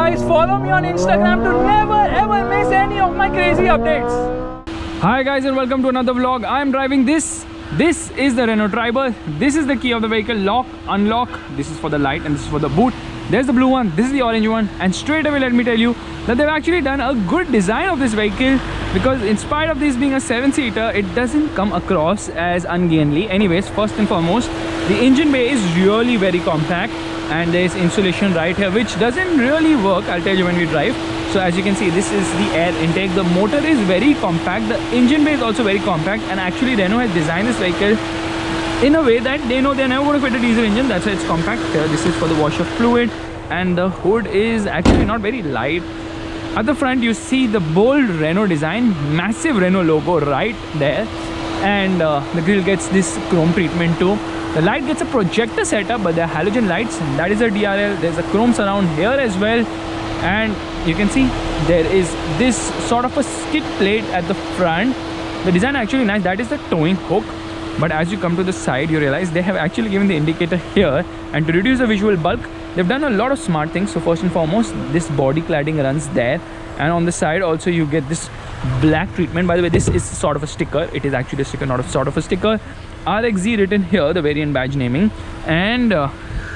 guys, follow me on Instagram to never ever miss any of my crazy updates. Hi guys and welcome to another vlog. I am driving this. This is the Renault Triber. This is the key of the vehicle. Lock, unlock. This is for the light and this is for the boot. There's the blue one, this is the orange one, and straight away let me tell you that they've actually done a good design of this vehicle, because in spite of this being a 7-seater, it doesn't come across as ungainly. Anyways, first and foremost, the engine bay is really very compact and there's insulation right here which doesn't really work, I'll tell you when we drive. So as you can see, this is the air intake. The motor is very compact, the engine bay is also very compact, and actually Renault has designed this vehicle in a way that they know they're never going to fit a diesel engine. That's why it's compact. This is for the wash of fluid, and the hood is actually not very light. At the front you see the bold Renault design, massive Renault logo right there, and the grille gets this chrome treatment too. The light gets a projector setup, but they're halogen lights. That is a DRL. There's a chrome surround here as well, and you can see there is this sort of a skid plate at the front. The design actually nice. That is the towing hook. But as you come to the side, you realize they have actually given the indicator here, and to reduce the visual bulk, they've done a lot of smart things. So first and foremost, this body cladding runs there, and on the side also you get this black treatment. By the way, this is sort of a sticker. It is actually a sticker, not a sort of a sticker. RXZ written here, the variant badge naming, and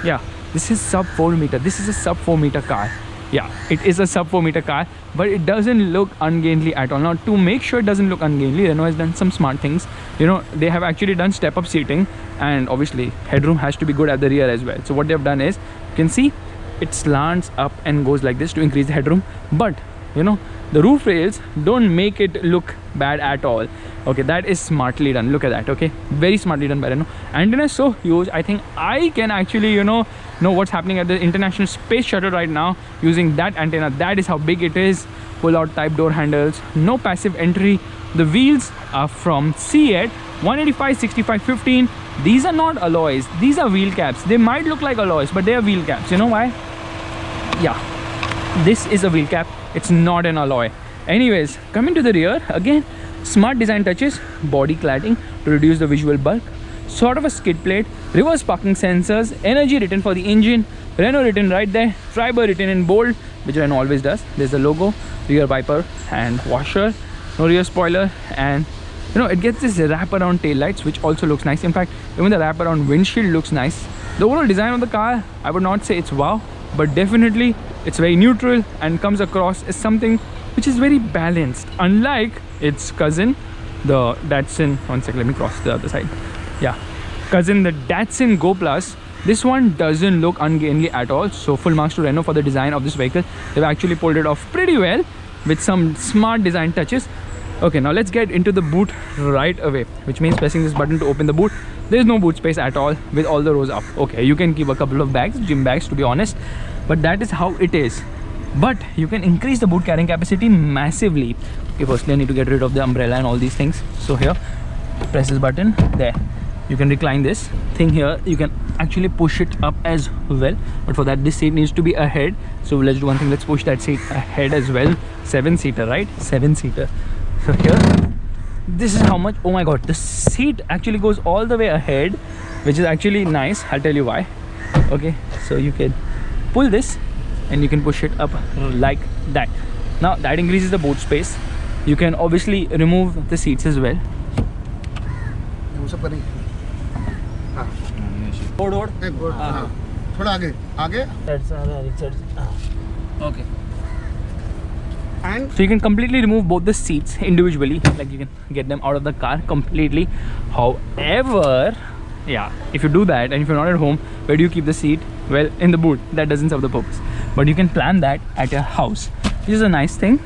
yeah, this is sub 4 meter. This is a sub 4 meter car. Yeah, it is a sub 4 meter car, but it doesn't look ungainly at all. Now, to make sure it doesn't look ungainly, Renault has done some smart things. You know, they have actually done step-up seating, and obviously headroom has to be good at the rear as well. So what they have done is, you can see it slants up and goes like this to increase the headroom, but you know, the roof rails don't make it look bad at all. Okay, that is smartly done. Look at that. Okay, very smartly done by Renault. Antenna is so huge, I think I can actually know what's happening at the International Space Shuttle right now using that antenna. That is how big it is. Pull out type door handles, no passive entry. The wheels are from C8 185 65 15. These are not alloys, these are wheel caps. They might look like alloys, but they are wheel caps. You know why? Yeah, this is a wheel cap, it's not an alloy. Anyways, coming to the rear, again smart design touches, body cladding to reduce the visual bulk, sort of a skid plate, reverse parking sensors, energy written for the engine, Renault written right there, Triber written in bold, which Renault always does. There's the logo, rear wiper and washer, no rear spoiler, and you know, it gets this wraparound tail lights which also looks nice. In fact, even the wraparound windshield looks nice. The overall design of the car, I would not say it's wow, but definitely it's very neutral and comes across as something which is very balanced, unlike its cousin, the Datsun. One second, let me cross the other side. Yeah, cousin, the Datsun Go Plus. This one doesn't look ungainly at all. So full marks to Renault for the design of this vehicle. They've actually pulled it off pretty well with some smart design touches. Okay, now let's get into the boot right away, which means pressing this button to open the boot. There's no boot space at all with all the rows up. Okay, you can keep a couple of bags, gym bags to be honest, but that is how it is. But you can increase the boot carrying capacity massively. Okay, firstly I need to get rid of the umbrella and all these things. So here, press this button, there. You can recline this thing here. You can actually push it up as well, but for that this seat needs to be ahead. So let's do one thing, let's push that seat ahead as well. 7-seater, right? 7-seater. So here, this is how much, oh my god, the seat actually goes all the way ahead, which is actually nice. I'll tell you why. Okay, so you can pull this and you can push it up like that. Now that increases the boot space. You can obviously remove the seats as well. Okay. And so you can completely remove both the seats individually, like you can get them out of the car completely. However, yeah, if you do that and if you're not at home, where do you keep the seat? Well, in the boot. That doesn't serve the purpose, but you can plan that at your house, which is a nice thing.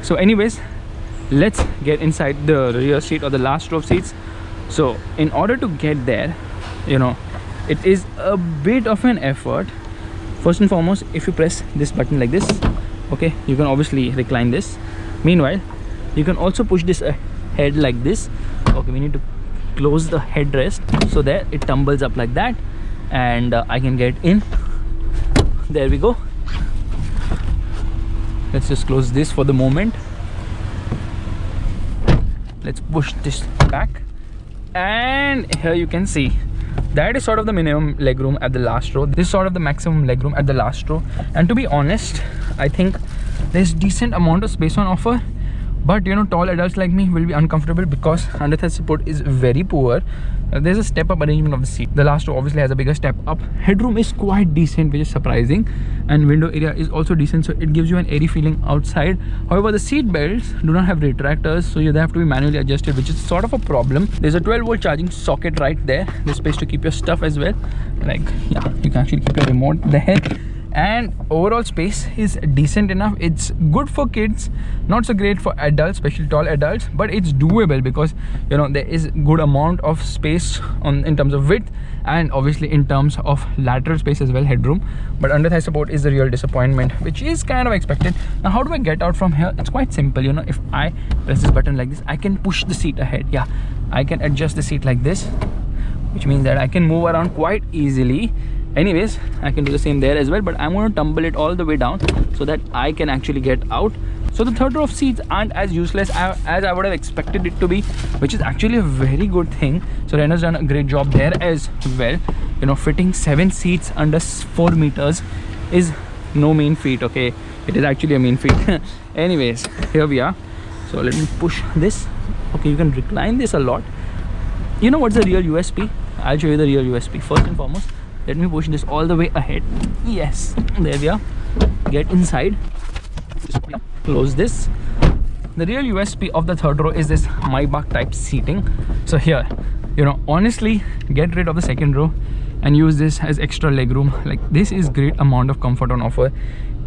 So anyways, let's get inside the rear seat or the last row of seats. So in order to get there, you know, it is a bit of an effort. First and foremost, if you press this button like this, okay, you can obviously recline this. Meanwhile, you can also push this ahead like this. Okay, we need to close the headrest, so there it tumbles up like that, and I can get in. There we go. Let's just close this for the moment. Let's push this back, and here you can see that is sort of the minimum legroom at the last row. This is sort of the maximum legroom at the last row. And to be honest, I think there's decent amount of space on offer, but you know, tall adults like me will be uncomfortable because under thigh support is very poor. There's a step up arrangement of the seat. The last row obviously has a bigger step up. Headroom is quite decent, which is surprising, and window area is also decent, so it gives you an airy feeling outside. However, the seat belts do not have retractors, so they have to be manually adjusted, which is sort of a problem. There's a 12-volt charging socket right there. There's space to keep your stuff as well. Like, yeah, you can actually keep your remote there. And overall space is decent enough. It's good for kids, not so great for adults, especially tall adults, but it's doable because you know there is good amount of space in terms of width, and obviously in terms of lateral space as well, headroom. But under thigh support is the real disappointment, which is kind of expected. Now, how do I get out from here? It's quite simple. You know, if I press this button like this, I can push the seat ahead. Yeah, I can adjust the seat like this, which means that I can move around quite easily. Anyways, I can do the same there as well, but I'm going to tumble it all the way down so that I can actually get out. So the third row of seats aren't as useless as I would have expected it to be, which is actually a very good thing. So Renault's done a great job there as well. You know, fitting 7 seats under 4 meters is no mean feat, okay? It is actually a mean feat. Anyways, here we are. So let me push this. Okay, you can recline this a lot. You know what's the real USP? I'll show you the real USP. First and foremost, let me push this all the way ahead. Yes, there we are. Get inside. Close this. The real USP of the third row is this Maybach type seating. So here, you know, honestly, get rid of the second row and use this as extra legroom. Like, this is great amount of comfort on offer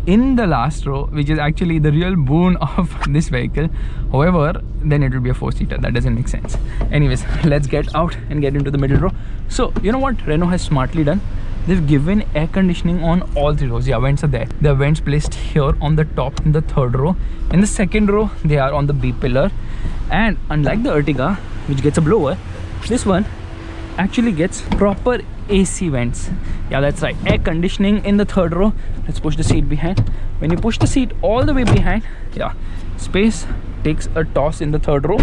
in the last row, which is actually the real boon of this vehicle. However, then it will be a 4-seater. That doesn't make sense. Anyways, let's get out and get into the middle row. So you know what Renault has smartly done? They've given air conditioning on all 3 rows. Yeah, vents are there. The vents placed here on the top in the third row. In the second row, they are on the B pillar. And unlike the Ertiga, which gets a blower, this one actually gets proper AC vents. Yeah, that's right, air conditioning in the third row. Let's push the seat behind. When you push the seat all the way behind, yeah, space takes a toss in the third row.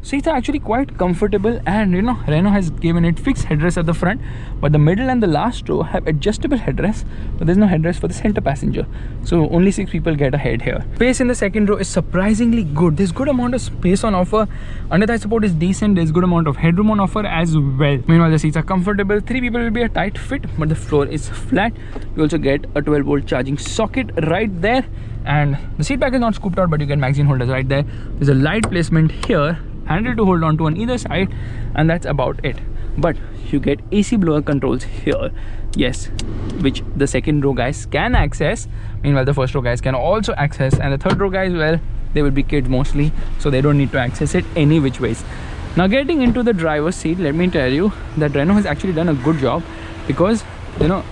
Seats are actually quite comfortable, and you know, Renault has given it fixed headrest at the front, but the middle and the last row have adjustable headrests, but there's no headrest for the center passenger, so only 6 people get ahead here. Space in the second row is surprisingly good. There's good amount of space on offer. Under thigh support is decent. There's good amount of headroom on offer as well. Meanwhile, the seats are comfortable. 3 people will be a tight fit, but the floor is flat. You also get a 12-volt charging socket right there, and the seat back is not scooped out, but you get magazine holders right there. There's a light placement here, handle to hold on to on either side, and that's about it. But you get AC blower controls here, yes, which the second row guys can access. Meanwhile, the first row guys can also access, and the third row guys, well, they will be kids mostly, so they don't need to access it any which ways. Now, getting into the driver's seat, let me tell you that Renault has actually done a good job, because you know,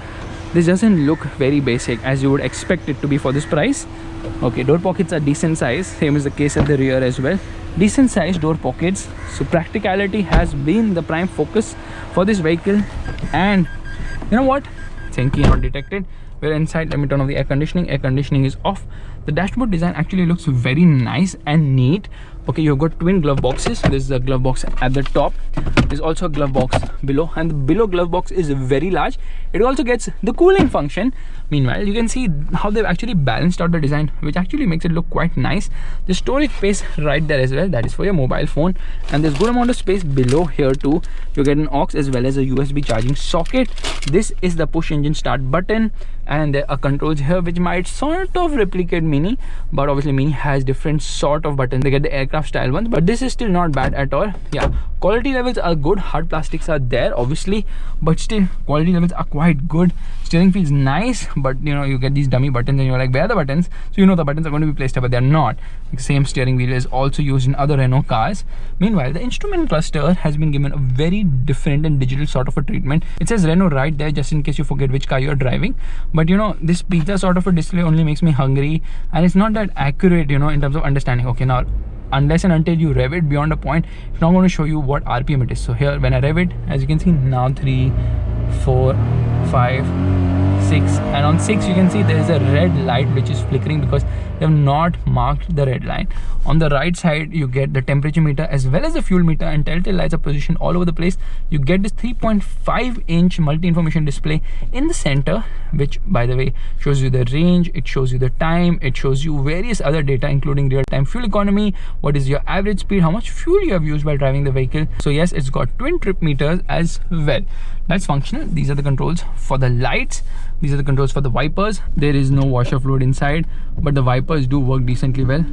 this doesn't look very basic as you would expect it to be for this price. Okay, door pockets are decent size, same is the case at the rear as well. Decent sized door pockets, so practicality has been the prime focus for this vehicle. And you know what, thank you, not detected. We're inside. Let me turn off the air conditioning. Air conditioning is off. The dashboard design actually looks very nice and neat. Okay, you've got twin glove boxes. This is a glove box at the top. There's also a glove box below, and the below glove box is very large. It also gets the cooling function. Meanwhile, you can see how they've actually balanced out the design, which actually makes it look quite nice. The storage space right there as well, that is for your mobile phone, and there's good amount of space below here too. You get an aux as well as a USB charging socket. This is the push engine start button, and there are controls here which might sort of replicate Mini, but obviously Mini has different sort of buttons. They get the aircraft style ones, but this is still not bad at all. Yeah, quality levels are good. Hard plastics are there obviously, but still quality levels are quite good. Steering feels nice, but you know, you get these dummy buttons and you're like, where are the buttons? So you know the buttons are going to be placed up, but they're not. The same steering wheel is also used in other Renault cars. Meanwhile, the instrument cluster has been given a very different and digital sort of a treatment. It says Renault right there, just in case you forget which car you're driving. But you know, this pizza sort of a display only makes me hungry, and it's not that accurate, you know, in terms of understanding. Okay, now unless and until you rev it beyond a point, it's not going to show you what RPM it is. So here, when I rev it, as you can see now, 3, 4, 5, 6, and on 6 you can see there is a red light which is flickering because they have not marked the red line. On the right side you get the temperature meter as well as the fuel meter, and telltale lights are positioned all over the place. You get this 3.5-inch multi-information display in the center, which by the way shows you the range, it shows you the time, it shows you various other data including real-time fuel economy, what is your average speed, how much fuel you have used while driving the vehicle. So yes, it's got twin trip meters as well. That's functional. These are the controls for the lights. These are the controls for the wipers. There is no washer fluid inside, but the wipers do work decently well.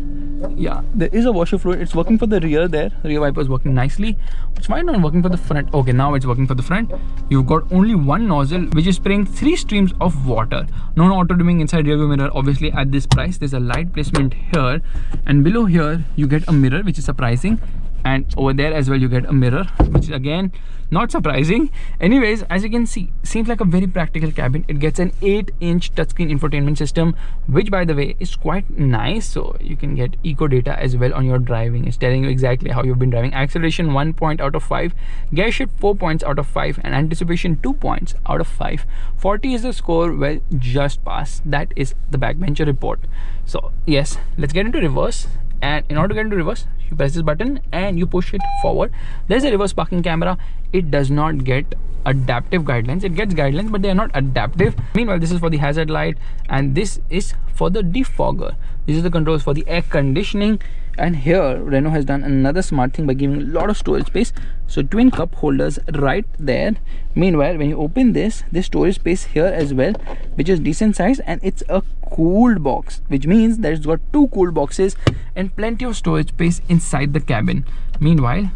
Yeah, there is a washer fluid. It's working for the rear there. The rear wiper is working nicely. It's why not working for the front? Okay, now it's working for the front. You've got only one nozzle which is spraying 3 streams of water. No auto dimming inside rear view mirror. Obviously at this price there's a light placement here, and below here you get a mirror, which is surprising, and over there as well you get a mirror, which is again not surprising. Anyways, as you can see, seems like a very practical cabin. It gets an 8-inch touchscreen infotainment system, which by the way is quite nice, so you can get eco data as well on your driving. It's telling you exactly how you've been driving. Acceleration 1 point out of 5, gear shift 4 points out of 5, and anticipation 2 points out of 5. 40 is the score, well, just pass. That is the backbencher report. So yes, let's get into reverse. And in order to get into reverse, you press this button and you push it forward. There's a reverse parking camera. It does not get adaptive guidelines. It gets guidelines, but they are not adaptive. Meanwhile, this is for the hazard light, and this is for the defogger. These are the controls for the air conditioning. And here Renault has done another smart thing by giving a lot of storage space. So twin cup holders right there. Meanwhile, when you open this, there's storage space here as well, which is decent size, and it's a cooled box, which means that it's got 2 cooled boxes and plenty of storage space inside the cabin. Meanwhile,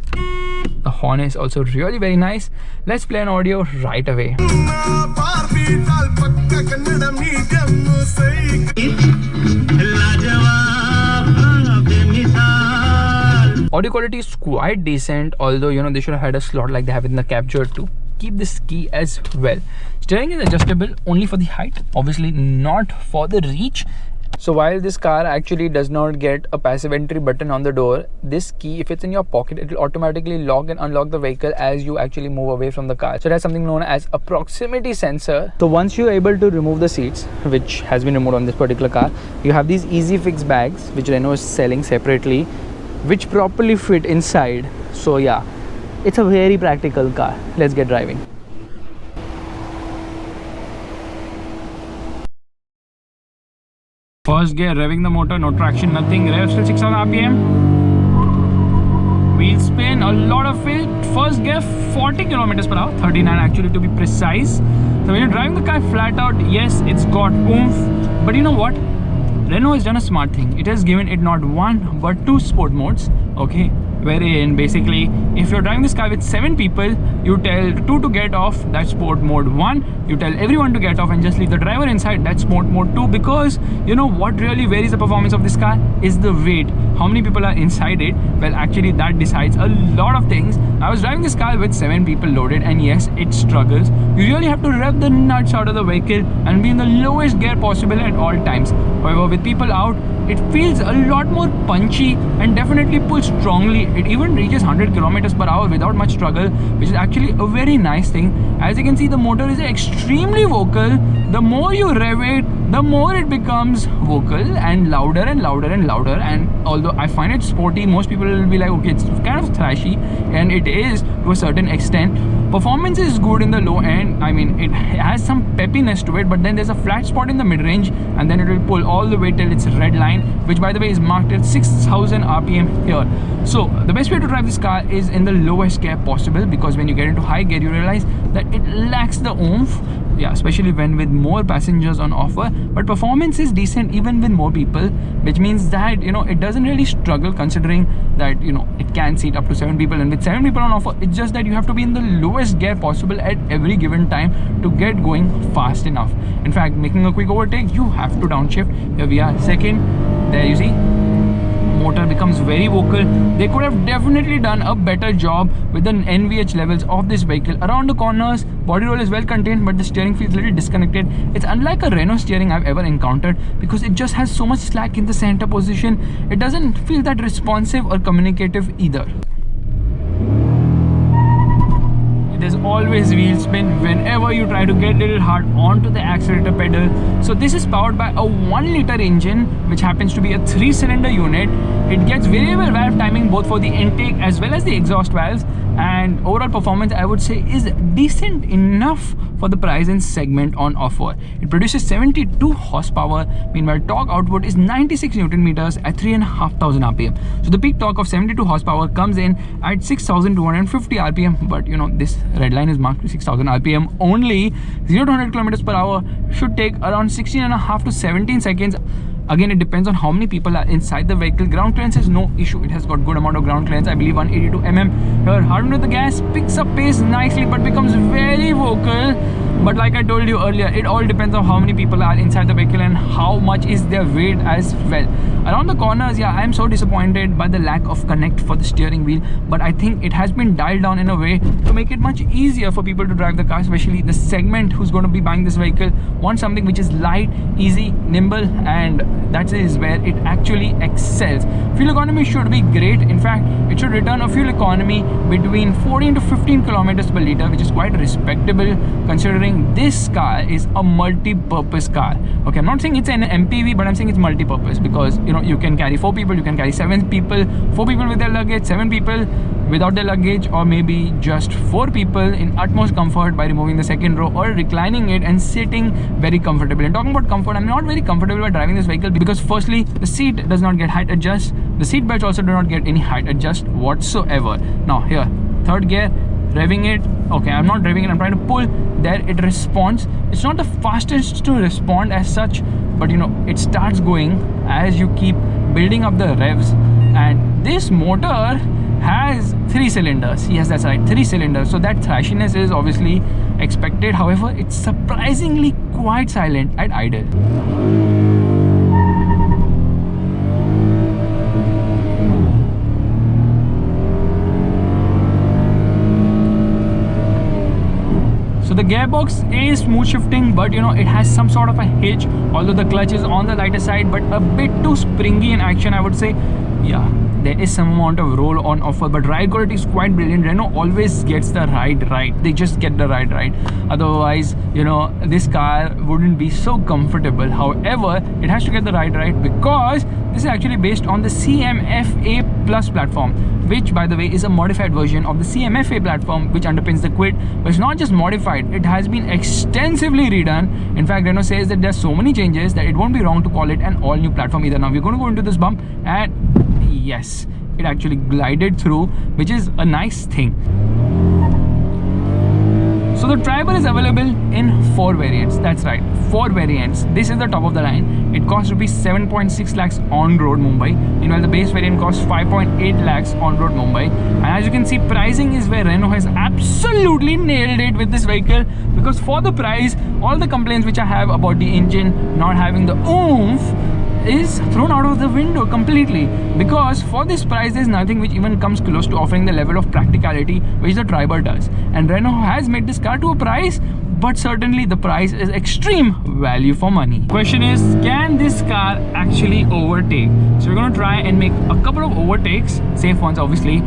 the horn is also really very nice. Let's play an audio right away. Audio quality is quite decent, although you know they should have had a slot like they have in the Capture to keep this key as well. Steering is adjustable only for the height, obviously not for the reach. So while this car actually does not get a passive entry button on the door, this key, if it's in your pocket, it will automatically lock and unlock the vehicle as you actually move away from the car. So it has something known as a proximity sensor. So once you're able to remove the seats, which has been removed on this particular car, you have these easy fix bags which Renault is selling separately, which properly fit inside. So yeah, it's a very practical car. Let's get driving. First gear, revving the motor, no traction, nothing. Rev still 6,000 RPM. Wheel spin, a lot of it. First gear, 40 kilometers per hour, 39 actually to be precise. So when you're driving the car flat out, yes, it's got oomph. But you know what? Renault has done a smart thing. It has given it not 1 but 2 sport modes. Okay, wherein basically if you're driving this car with 7 people, you tell 2 to get off, that's sport mode 1. You tell everyone to get off and just leave the driver inside, that's sport mode 2. Because you know what really varies the performance of this car is the weight. How many people are inside it? Well, actually that decides a lot of things. I was driving this car with 7 people loaded, and yes, it struggles. You really have to rev the nuts out of the vehicle and be in the lowest gear possible at all times. However, with people out, it feels a lot more punchy and definitely pulls strongly. It even reaches 100 kilometers per hour without much struggle, which is actually a very nice thing. As you can see, the motor is extremely vocal. The more you rev it, the more it becomes vocal and louder and louder and louder. And although I find it sporty, most people will be like, okay, it's kind of thrashy, and it is to a certain extent. Performance is good in the low end. I mean, it has some peppiness to it, but then there's a flat spot in the mid-range, and then it will pull all the way till its red line, which by the way is marked at 6,000 RPM here. So the best way to drive this car is in the lowest gear possible, because when you get into high gear, you realize that it lacks the oomph. Yeah, especially when with more passengers on offer. But performance is decent even with more people, which means that you know it doesn't really struggle, considering that you know it can seat up to 7 people, and with 7 people on offer, it's just that you have to be in the lowest gear possible at every given time to get going fast enough. In fact, making a quick overtake, you have to downshift. Here we are, second. There you see, motor becomes very vocal. They could have definitely done a better job with the NVH levels of this vehicle. Around the corners, body roll is well contained, but the steering feels a little disconnected. It's unlike a Renault steering I've ever encountered, because it just has so much slack in the center position. It doesn't feel that responsive or communicative either. There's always wheel spin whenever you try to get a little hard onto the accelerator pedal. So this is powered by a 1 liter engine, which happens to be a 3-cylinder unit. It gets variable valve timing both for the intake as well as the exhaust valves, and overall performance I would say is decent enough for the price and segment on offer. It produces 72 horsepower, meanwhile torque output is 96 Newton meters at 3,500 RPM. So the peak torque of 72 horsepower comes in at 6,250 RPM, but you know, this red line is marked to 6,000 RPM only. 0 to 100 kilometers per hour should take around 16.5 to 17 seconds. Again, it depends on how many people are inside the vehicle. Ground clearance is no issue. It has got good amount of ground clearance, I believe 182 mm. Here, hard under the gas, picks up pace nicely but becomes very vocal. But like I told you earlier, it all depends on how many people are inside the vehicle and how much is their weight as well. Around the corners, yeah, I am so disappointed by the lack of connect for the steering wheel, but I think it has been dialed down in a way to make it much easier for people to drive the car, especially the segment who's going to be buying this vehicle wants something which is light, easy, nimble, and that is where it actually excels. Fuel economy should be great. In fact, it should return a fuel economy between 14 to 15 kilometers per liter, which is quite respectable considering this car is a multi-purpose car. Okay, I'm not saying it's an MPV, but I'm saying it's multi-purpose because you know, you can carry 4 people, you can carry 7 people, 4 people with their luggage, 7 people without their luggage, or maybe just 4 people in utmost comfort by removing the second row or reclining it and sitting very comfortable. And talking about comfort, I'm not very comfortable by driving this vehicle because firstly, the seat does not get height adjust. The seat belts also do not get any height adjust whatsoever. Now here, third gear, revving it. Okay, I'm not revving it, I'm trying to pull. There it responds. It's not the fastest to respond as such, but you know, it starts going as you keep building up the revs. And this motor has 3 cylinders. Yes, that's right, 3 cylinders. So that thrashiness is obviously expected. However, it's surprisingly quite silent at idle. So the gearbox is smooth shifting, but you know, it has some sort of a hitch, although the clutch is on the lighter side, but a bit too springy in action, I would say. Yeah, there is some amount of roll on offer, but ride quality is quite brilliant. Renault always gets the ride right. They just get the ride right. Otherwise, you know, this car wouldn't be so comfortable. However, it has to get the ride right because this is actually based on the CMF-A Plus platform, which by the way is a modified version of the CMF-A platform which underpins the Quid. But it's not just modified, it has been extensively redone. In fact, Renault says that there's so many changes that it won't be wrong to call it an all-new platform either. Now we're going to go into this bump and yes, it actually glided through, which is a nice thing. So the Triber is available in 4 variants. That's right, 4 variants. This is the top of the line. It costs rupees 7.6 lakhs on road Mumbai. Meanwhile, the base variant costs 5.8 lakhs on road Mumbai. And as you can see, pricing is where Renault has absolutely nailed it with this vehicle, because for the price, all the complaints which I have about the engine not having the oomph is thrown out of the window completely, because for this price there's nothing which even comes close to offering the level of practicality which the Triber does. And Renault has made this car to a price, but certainly the price is extreme value for money. Question is, can this car actually overtake? So we're going to try and make a couple of overtakes, safe ones obviously,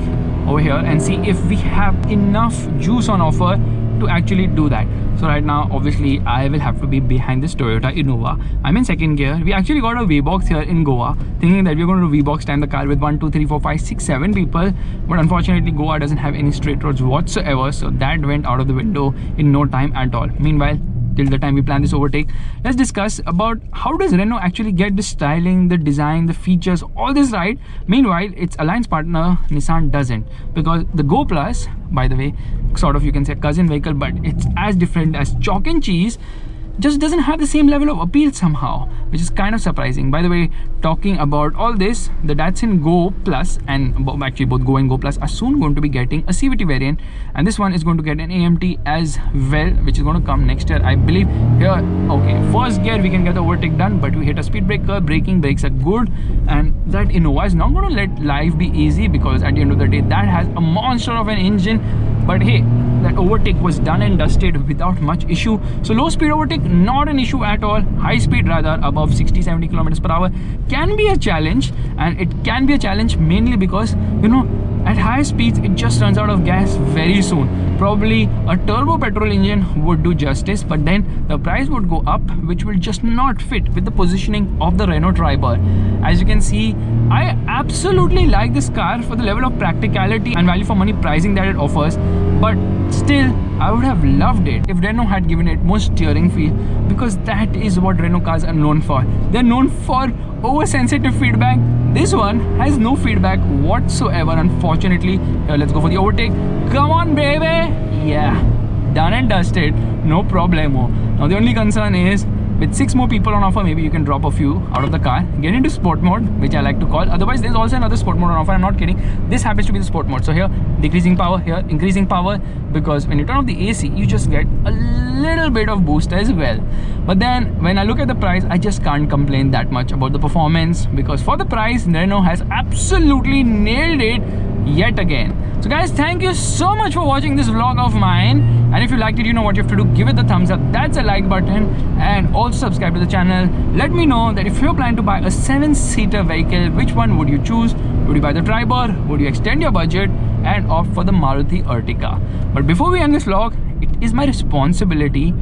over here, and see if we have enough juice on offer to actually do that. So right now, obviously, I will have to be behind this Toyota Innova. I'm in second gear. We actually got a V-Box here in Goa, thinking that we're going to V-Box time the car with 1, 2, 3, 4, 5, 6, 7 people. But unfortunately, Goa doesn't have any straight roads whatsoever. So that went out of the window in no time at all. Meanwhile, till the time we plan this overtake, let's discuss about how does Renault actually get the styling, the design, the features, all this right. Meanwhile, its alliance partner Nissan doesn't, because the Go Plus, by the way, sort of you can say cousin vehicle, but it's as different as chalk and cheese, just doesn't have the same level of appeal somehow, which is kind of surprising. By the way, talking about all this, the Datsun Go Plus, and actually both Go and Go Plus, are soon going to be getting a CVT variant, and this one is going to get an AMT as well, which is going to come next year, I believe. Here, okay, first gear we can get the overtake done, but we hit a speed breaker, brakes are good, and that Innova is not going to let life be easy, because at the end of the day, that has a monster of an engine. But hey, that overtake was done and dusted without much issue. So low speed overtake, not an issue at all. High speed rather, above 60-70 kilometers per hour can be a challenge, and it can be a challenge mainly because, you know, at high speeds it just runs out of gas very soon. Probably a turbo petrol engine would do justice, but then the price would go up, which will just not fit with the positioning of the Renault Triber. As you can see, I absolutely like this car for the level of practicality and value for money pricing that it offers, but still I would have loved it if Renault had given it more steering feel, because that is what Renault cars are known for. They're known for oversensitive feedback. This one has no feedback whatsoever, unfortunately. Here, let's go for the overtake. Come on, baby. Yeah, done and dusted, no problemo. Now the only concern is, with 6 more people on offer, maybe you can drop a few out of the car, get into sport mode, which I like to call. Otherwise, there's also another sport mode on offer. I'm not kidding. This happens to be the sport mode. So here, decreasing power, here, increasing power, because when you turn off the AC, you just get a little bit of boost as well. But then, when I look at the price, I just can't complain that much about the performance, because for the price, Renault has absolutely nailed it yet again. So guys, thank you so much for watching this vlog of mine, and if you liked it, you know what you have to do. Give it the thumbs up, that's a like button, and also subscribe to the channel. Let me know that if you're planning to buy a 7-seater vehicle, which one would you choose? Would you buy the Triber? Would you extend your budget and opt for the Maruti Ertiga? But before we end this vlog, it is my responsibility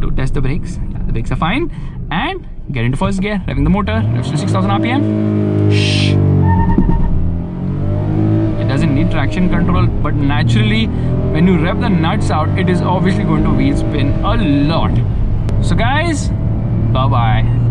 to test the brakes. Yeah, the brakes are fine, and get into first gear, revving the motor, revs to 6000 RPM. Shh. Doesn't need traction control, but naturally when you rev the nuts out, it is obviously going to wheel spin a lot. So guys, bye bye.